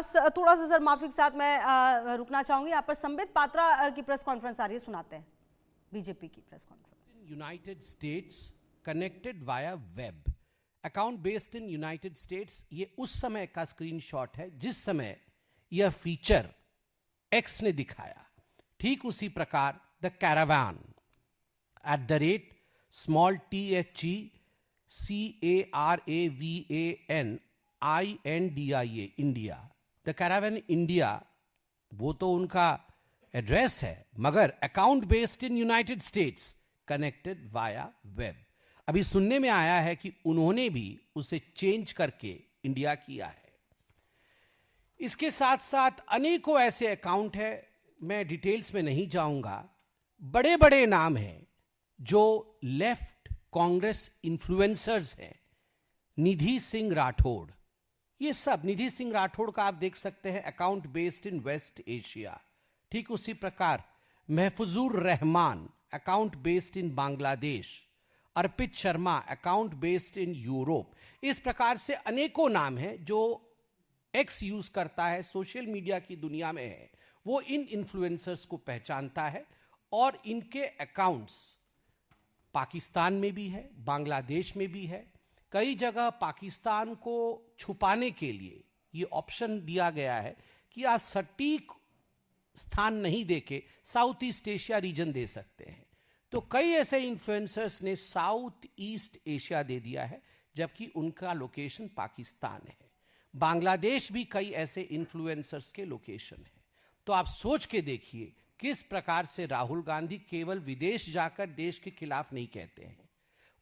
थोड़ा सा सर माफी के साथ मैं रुकना चाहूंगी। यहाँ पर संबित पात्रा की प्रेस कॉन्फ्रेंस आ रही है, सुनाते हैं बीजेपी की press conference. United states connected via web, account based in United states. ये उस समय का स्क्रीनशॉट है जिस समय यह फीचर एक्स ने दिखाया। ठीक उसी प्रकार the caravan @THECARAVANINDIA India. The caravan India वो तो उनका एड्रेस है, मगर account based in United states connected via web. अभी सुनने में आया है कि उन्होंने भी उसे चेंज करके इंडिया किया है। इसके साथ साथ अनेकों ऐसे अकाउंट है, मैं डिटेल्स में नहीं जाऊंगा। बड़े बड़े नाम हैं जो लेफ्ट कांग्रेस इन्फ्लुएंसर्स हैं। निधि सिंह राठौड़, ये सब निधि सिंह राठौड़ का आप देख सकते हैं account based in West Asia. ठीक उसी प्रकार Mahfuzur Rahman account based in Bangladesh, Arpit Sharma account based in Europe. इस प्रकार से अनेकों नाम हैं जो एक्स यूज करता है, सोशल मीडिया की दुनिया में है, वो इन इन्फ्लुएंसर्स को पहचानता है और इनके अकाउंट्स पाकिस्तान में भी है, बांग्लादेश में भी है। कई जगह पाकिस्तान को छुपाने के लिए ये ऑप्शन दिया गया है कि आप सटीक स्थान नहीं देके साउथ ईस्ट एशिया रीजन दे सकते हैं। तो कई ऐसे इन्फ्लुएंसर्स ने साउथ ईस्ट एशिया दे दिया है, जबकि उनका लोकेशन पाकिस्तान है। बांग्लादेश भी कई ऐसे इन्फ्लुएंसर्स के लोकेशन है। तो आप सोच के देखिए किस प्रकार से राहुल गांधी केवल विदेश जाकर देश के खिलाफ नहीं कहते हैं,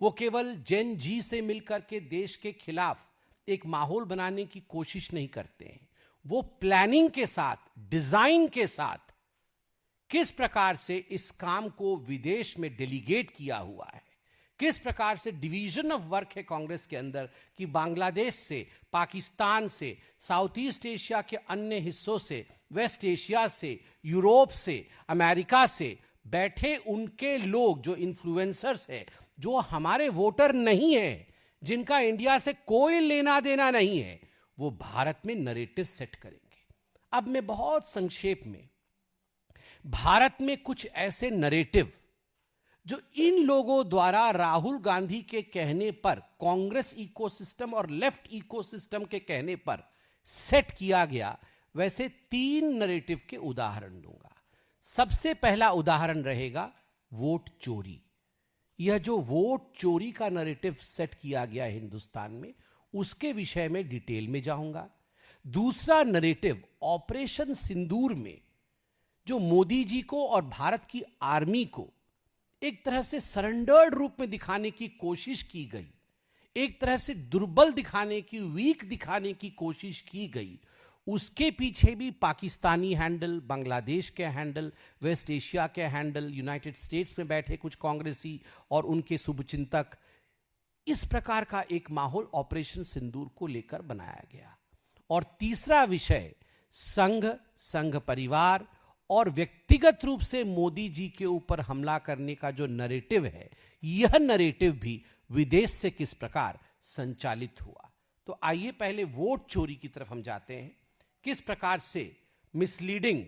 वो केवल जेन जी से मिलकर के देश के खिलाफ एक माहौल बनाने की कोशिश नहीं करते हैं। वो प्लानिंग के साथ, डिजाइन के साथ किस प्रकार से इस काम को विदेश में डेलीगेट किया हुआ है, किस प्रकार से डिवीजन ऑफ वर्क है कांग्रेस के अंदर कि बांग्लादेश से, पाकिस्तान से, साउथ ईस्ट एशिया के अन्य हिस्सों से, वेस्ट एशिया से, यूरोप से, अमेरिका से बैठे उनके लोग जो इन्फ्लुएंसर्स है, जो हमारे वोटर नहीं है, जिनका इंडिया से कोई लेना देना नहीं है, वो भारत में नरेटिव सेट करेंगे। अब मैं बहुत संक्षेप में, भारत में कुछ ऐसे नरेटिव जो इन लोगों द्वारा राहुल गांधी के कहने पर, कांग्रेस इकोसिस्टम और लेफ्ट इकोसिस्टम के कहने पर सेट किया गया, वैसे 3 नरेटिव के उदाहरण दूंगा। सबसे पहला उदाहरण रहेगा वोट चोरी। यह जो वोट चोरी का नरेटिव सेट किया गया है हिंदुस्तान में, उसके विषय में डिटेल में जाऊंगा। दूसरा नरेटिव ऑपरेशन सिंदूर में जो मोदी जी को और भारत की आर्मी को एक तरह से सरेंडर्ड रूप में दिखाने की कोशिश की गई, एक तरह से दुर्बल दिखाने की, वीक दिखाने की कोशिश की गई, उसके पीछे भी पाकिस्तानी हैंडल, बांग्लादेश के हैंडल, वेस्ट एशिया के हैंडल, यूनाइटेड स्टेट्स में बैठे कुछ कांग्रेसी और उनके शुभचिंतक, इस प्रकार का एक माहौल ऑपरेशन सिंदूर को लेकर बनाया गया। और तीसरा विषय संघ परिवार और व्यक्तिगत रूप से मोदी जी के ऊपर हमला करने का जो नरेटिव है, यह नरेटिव भी विदेश से किस प्रकार संचालित हुआ। तो आइए पहले वोट चोरी की तरफ हम जाते हैं। किस प्रकार से मिसलीडिंग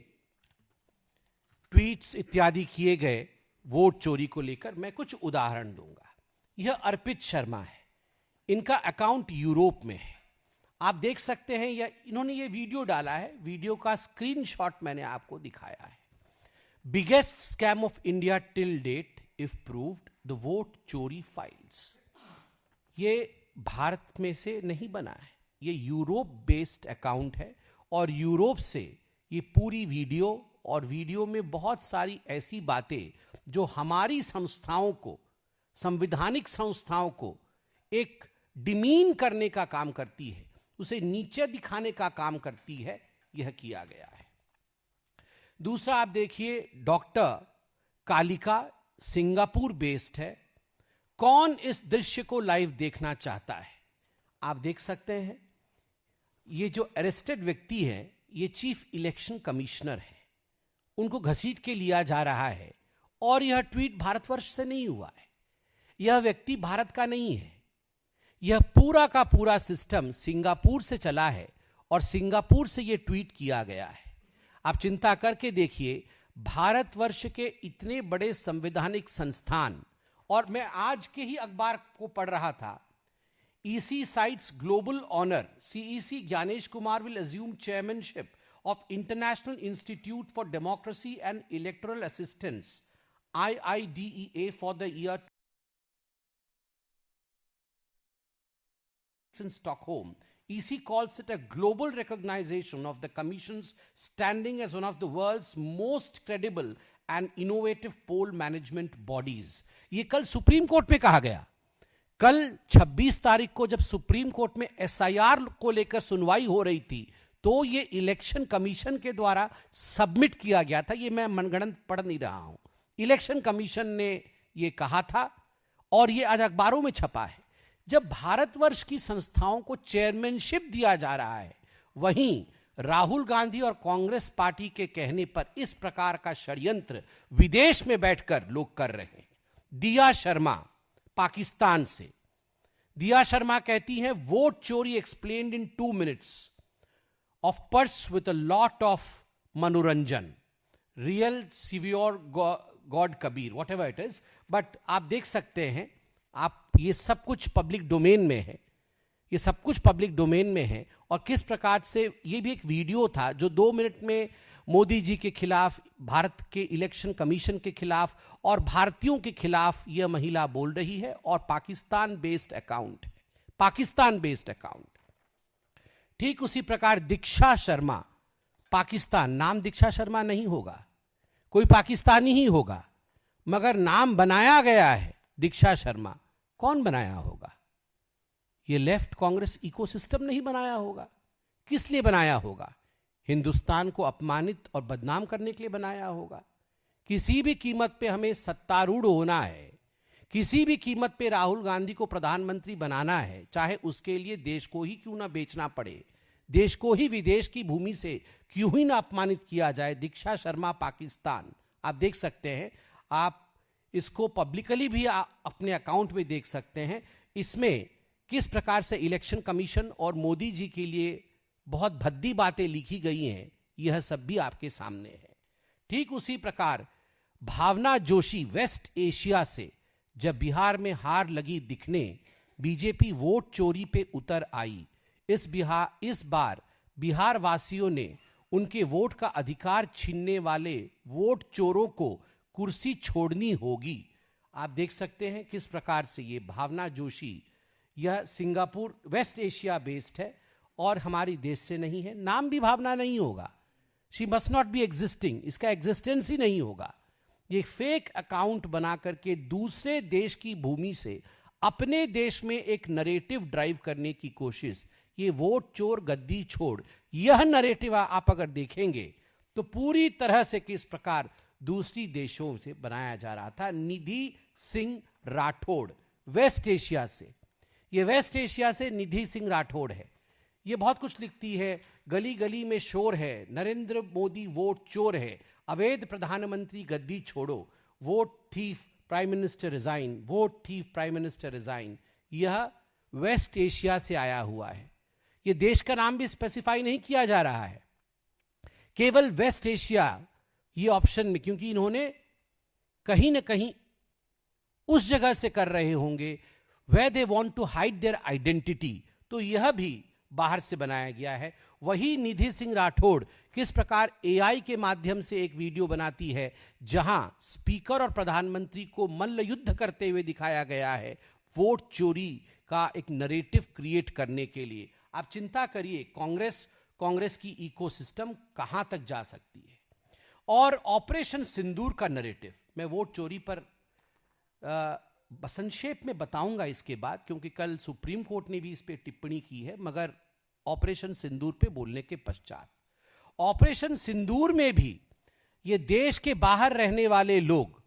ट्वीट्स इत्यादि किए गए वोट चोरी को लेकर, मैं कुछ उदाहरण दूंगा। यह अर्पित शर्मा है, इनका अकाउंट यूरोप में है। आप देख सकते हैं, या इन्होंने ये वीडियो डाला है, वीडियो का स्क्रीनशॉट मैंने आपको दिखाया है। Biggest scam of India till date if proved, the vote चोरी फाइल्स। ये भारत में से नहीं बना है, ये यूरोप बेस्ड अकाउंट है और यूरोप से ये पूरी वीडियो, और वीडियो में बहुत सारी ऐसी बातें जो हमारी संस्थाओं को, संवैधानिक संस्थाओं को एक डिमीन करने का काम करती है, उसे नीचे दिखाने का काम करती है, यह किया गया है। दूसरा आप देखिए, डॉक्टर कालिका सिंगापुर बेस्ड है। कौन इस दृश्य को लाइव देखना चाहता है? आप देख सकते हैं, ये जो अरेस्टेड व्यक्ति है, ये चीफ इलेक्शन कमिश्नर है, उनको घसीट के लिया जा रहा है। और यह ट्वीट भारतवर्ष से नहीं हुआ है, यह व्यक्ति भारत का नहीं है, यह पूरा का पूरा सिस्टम सिंगापुर से चला है और सिंगापुर से यह ट्वीट किया गया है। आप चिंता करके देखिए, भारतवर्ष के इतने बड़े संवैधानिक संस्थान, और मैं आज के ही अखबार को पढ़ रहा था, EC cites global honor. CEC Gyanesh Kumar will assume chairmanship of International Institute for Democracy and Electoral Assistance, IIDEA, for the year in Stockholm. EC calls it a global recognition of the Commission's standing as one of the world's most credible and innovative poll management bodies. ये कल supreme court में कहा गया। कल 26 तारीख को जब supreme court में SIR को लेकर सुनवाई हो रही थी, तो ये इलेक्शन कमीशन के द्वारा सबमिट किया गया था। ये मैं मनगढ़ंत पढ़ नहीं रहा हूं, इलेक्शन कमीशन ने ये कहा था और ये आज अखबारों में छपा है। जब भारतवर्ष की संस्थाओं को चेयरमैनशिप दिया जा रहा है, वहीं राहुल गांधी और कांग्रेस पार्टी के कहने पर इस प्रकार का षड्यंत्र विदेश में बैठकर लोग कर रहे हैं। दिया शर्मा पाकिस्तान से, दिया शर्मा कहती हैं, वोट चोरी explained in 2 minutes of purse with a lot of manoranjan, real saviour God Kabir, whatever it is. But आप देख सकते हैं, आप ये सब कुछ पब्लिक डोमेन में है, ये सब कुछ पब्लिक डोमेन में है। और किस प्रकार से ये भी एक वीडियो था जो 2 मिनट में मोदी जी के खिलाफ, भारत के इलेक्शन कमीशन के खिलाफ और भारतीयों के खिलाफ यह महिला बोल रही है, और पाकिस्तान बेस्ड अकाउंट है, पाकिस्तान बेस्ड अकाउंट। ठीक उसी प्रकार दीक्षा शर्मा, पाकिस्तान, नाम दीक्षा शर्मा नहीं होगा, कोई पाकिस्तानी ही होगा, मगर नाम बनाया गया है दीक्षा शर्मा। कौन बनाया होगा? ये लेफ्ट कांग्रेस इकोसिस्टम नहीं बनाया होगा। किस लिए बनाया होगा? हिंदुस्तान को अपमानित और बदनाम करने के लिए बनाया होगा। किसी भी कीमत पे हमें सत्तारूढ़ होना है, किसी भी कीमत पे राहुल गांधी को प्रधानमंत्री बनाना है, चाहे उसके लिए देश को ही क्यों ना बेचना पड़े, देश को ही विदेश की भूमि से क्यों ही ना अपमानित किया जाए। दीक्षा शर्मा पाकिस्तान, आप देख सकते हैं, आप इसको पब्लिकली भी अपने अकाउंट में देख सकते हैं। इसमें किस प्रकार से इलेक्शन कमीशन और मोदी जी के लिए बहुत भद्दी बातें लिखी गई हैं, यह सब भी आपके सामने है। ठीक उसी प्रकार भावना जोशी वेस्ट एशिया से, जब बिहार में हार लगी दिखने, बीजेपी वोट चोरी पे उतर आई। इस बार बिहार वासियों ने उनके वोट का अधिकार छीनने वाले वोट चोरों को कुर्सी छोड़नी होगी। आप देख सकते हैं किस प्रकार से ये भावना जोशी, यह सिंगापुर वेस्ट एशिया बेस्ड है और हमारी देश से नहीं है। नाम भी भावना नहीं होगा, she must not be existing, इसका एग्जिस्टेंस ही नहीं होगा। ये फेक अकाउंट बना करके दूसरे देश की भूमि से अपने देश में एक नरेटिव ड्राइव करने की कोशिश, ये वोट चोर गद्दी छोड़, यह नरेटिव आप अगर देखेंगे तो पूरी तरह से किस प्रकार दूसरी देशों से बनाया जा रहा था। निधि सिंह राठौड़ वेस्ट एशिया से, ये वेस्ट एशिया से निधि सिंह राठौड़ है, ये बहुत कुछ लिखती है। गली गली में शोर है, नरेंद्र मोदी वोट चोर है, अवैध प्रधानमंत्री गद्दी छोड़ो, vote thief prime minister resign, vote thief prime minister resign. यह वेस्ट एशिया से आया हुआ है। ये देश का नाम भी स्पेसिफाई नहीं किया जा रहा है, केवल वेस्ट एशिया ये ऑप्शन में, क्योंकि इन्होंने कहीं ना कहीं उस जगह से कर रहे होंगे where they want to hide their identity, तो यह भी बाहर से बनाया गया है। वही निधि सिंह राठौड़ किस प्रकार AI के माध्यम से एक वीडियो बनाती है, जहां स्पीकर और प्रधानमंत्री को मल्ल युद्ध करते हुए दिखाया गया है, वोट चोरी का एक नरेटिव क्रिएट करने के लिए। आप चिंता करिए कांग्रेस की इकोसिस्टम कहां तक जा सकती है। और ऑपरेशन सिंदूर का नरेटिव, मैं वोट चोरी पर संक्षेप में बताऊंगा इसके बाद, क्योंकि कल सुप्रीम कोर्ट ने भी इस पे टिप्पणी की है, मगर ऑपरेशन सिंदूर पे बोलने के पश्चात, ऑपरेशन सिंदूर में भी ये देश के बाहर रहने वाले लोग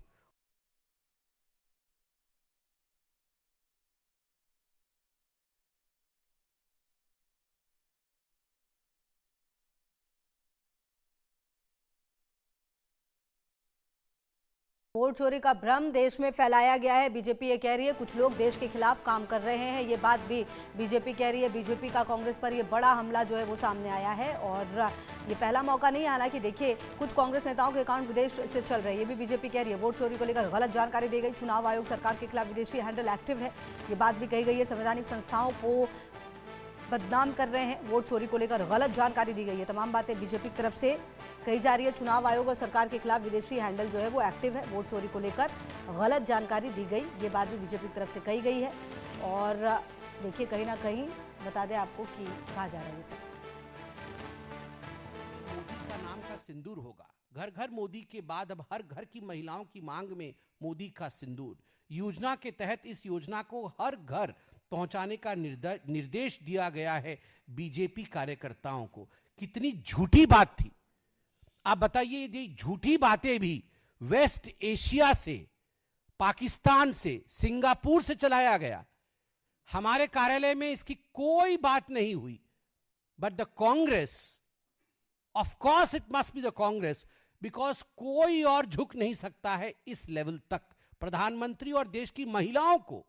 वोट चोरी का भ्रम देश में फैलाया गया है। बीजेपी ये कह रही है कुछ लोग देश के खिलाफ काम कर रहे हैं, ये बात भी बीजेपी कह रही है। बीजेपी का कांग्रेस पर ये बड़ा हमला जो है वो सामने आया है और ये पहला मौका नहीं, हालांकि देखिए कुछ कांग्रेस नेताओं के अकाउंट विदेश से चल रहे हैं, ये भी बीजेपी कह रही है। वोट चोरी को लेकर गलत जानकारी दी गई, चुनाव आयोग सरकार के खिलाफ विदेशी हैंडल एक्टिव है, ये बात भी कही गई है। संवैधानिक संस्थाओं को बदनाम कर रहे हैं, वोट चोरी को लेकर गलत जानकारी दी गई है। तमाम बातें बीजेपी की तरफ से कही जा रही है। चुनाव आयोग और सरकार के खिलाफ विदेशी हैंडल जो है वो एक्टिव है, वोट चोरी को लेकर गलत जानकारी दी गई, ये बात भी बीजेपी की तरफ से कही गई है। और देखिए कहीं ना कहीं बता दें आपको कि कहा जा रहा है ये सब मोदी का नाम का सिंदूर होगा। घर घर मोदी के बाद अब हर घर की महिलाओं की मांग में मोदी का सिंदूर योजना के तहत इस योजना को हर घर पहुंचाने का निर्देश दिया गया है बीजेपी कार्यकर्ताओं को। कितनी झूठी बात थी, आप बताइए। ये झूठी बातें भी वेस्ट एशिया से, पाकिस्तान से, सिंगापुर से चलाया गया। हमारे कार्यालय में इसकी कोई बात नहीं हुई, but the Congress, of course it must be the Congress, because कोई और झुक नहीं सकता है इस लेवल तक। प्रधानमंत्री और देश की महिलाओं को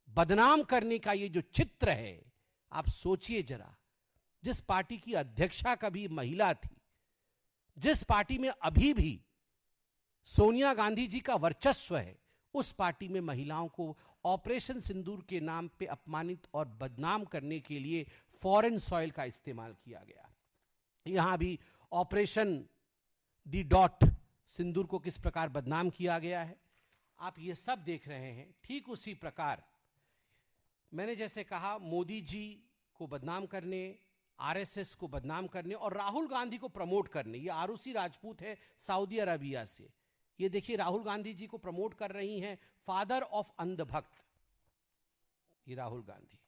बदनाम करने का ये जो चित्र है, आप सोचिए जरा। जिस पार्टी की अध्यक्षा कभी महिला थी, जिस पार्टी में अभी भी सोनिया गांधी जी का वर्चस्व है, उस पार्टी में महिलाओं को ऑपरेशन सिंदूर के नाम पे अपमानित और बदनाम करने के लिए फॉरेन सॉइल का इस्तेमाल किया गया। यहां भी ऑपरेशन दी डॉट सिंदूर को किस प्रकार बदनाम किया गया है, आप ये सब देख रहे हैं। ठीक उसी प्रकार मैंने जैसे कहा, मोदी जी को बदनाम करने, आरएसएस को बदनाम करने और राहुल गांधी को प्रमोट करने। ये आरुषि राजपूत है सऊदी अरबिया से, ये देखिए राहुल गांधी जी को प्रमोट कर रही हैं, फादर ऑफ अंधभक्त, ये राहुल गांधी।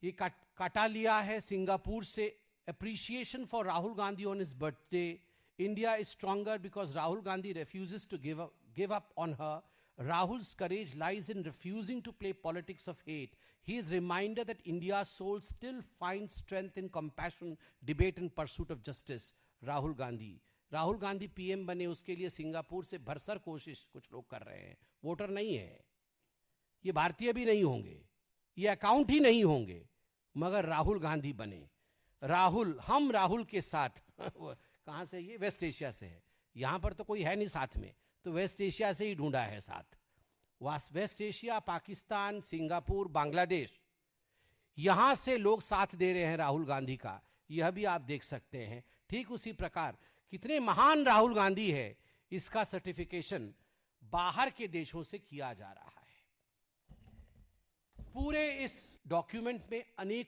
ये काटा लिया है सिंगापुर से, appreciation for Rahul Gandhi on his birthday. India is stronger because Rahul Gandhi refuses to give up on her. Rahul's courage lies in refusing to play politics of hate. He is reminded that India's soul still finds strength in compassion, debate and pursuit of justice. Rahul Gandhi PM बने, उसके लिए Singapore से भरसर कोशिश कुछ लोग कर रहे हैं। वोटर नहीं है, ये भारतीय भी नहीं होंगे, ये अकाउंट ही नहीं होंगे, मगर राहुल गांधी बने। हम राहुल के साथ कहां से? ये वेस्ट एशिया से है, यहां पर तो कोई है नहीं साथ में, तो वेस्ट एशिया से ही ढूंढा है साथ। West Asia, Pakistan, Singapore, Bangladesh, यहां से लोग साथ दे रहे हैं राहुल गांधी का, यह भी आप देख सकते हैं। ठीक उसी प्रकार कितने महान राहुल गांधी है, इसका सर्टिफिकेशन बाहर के देशों से किया जा रहा है। पूरे इस डॉक्यूमेंट में अनेक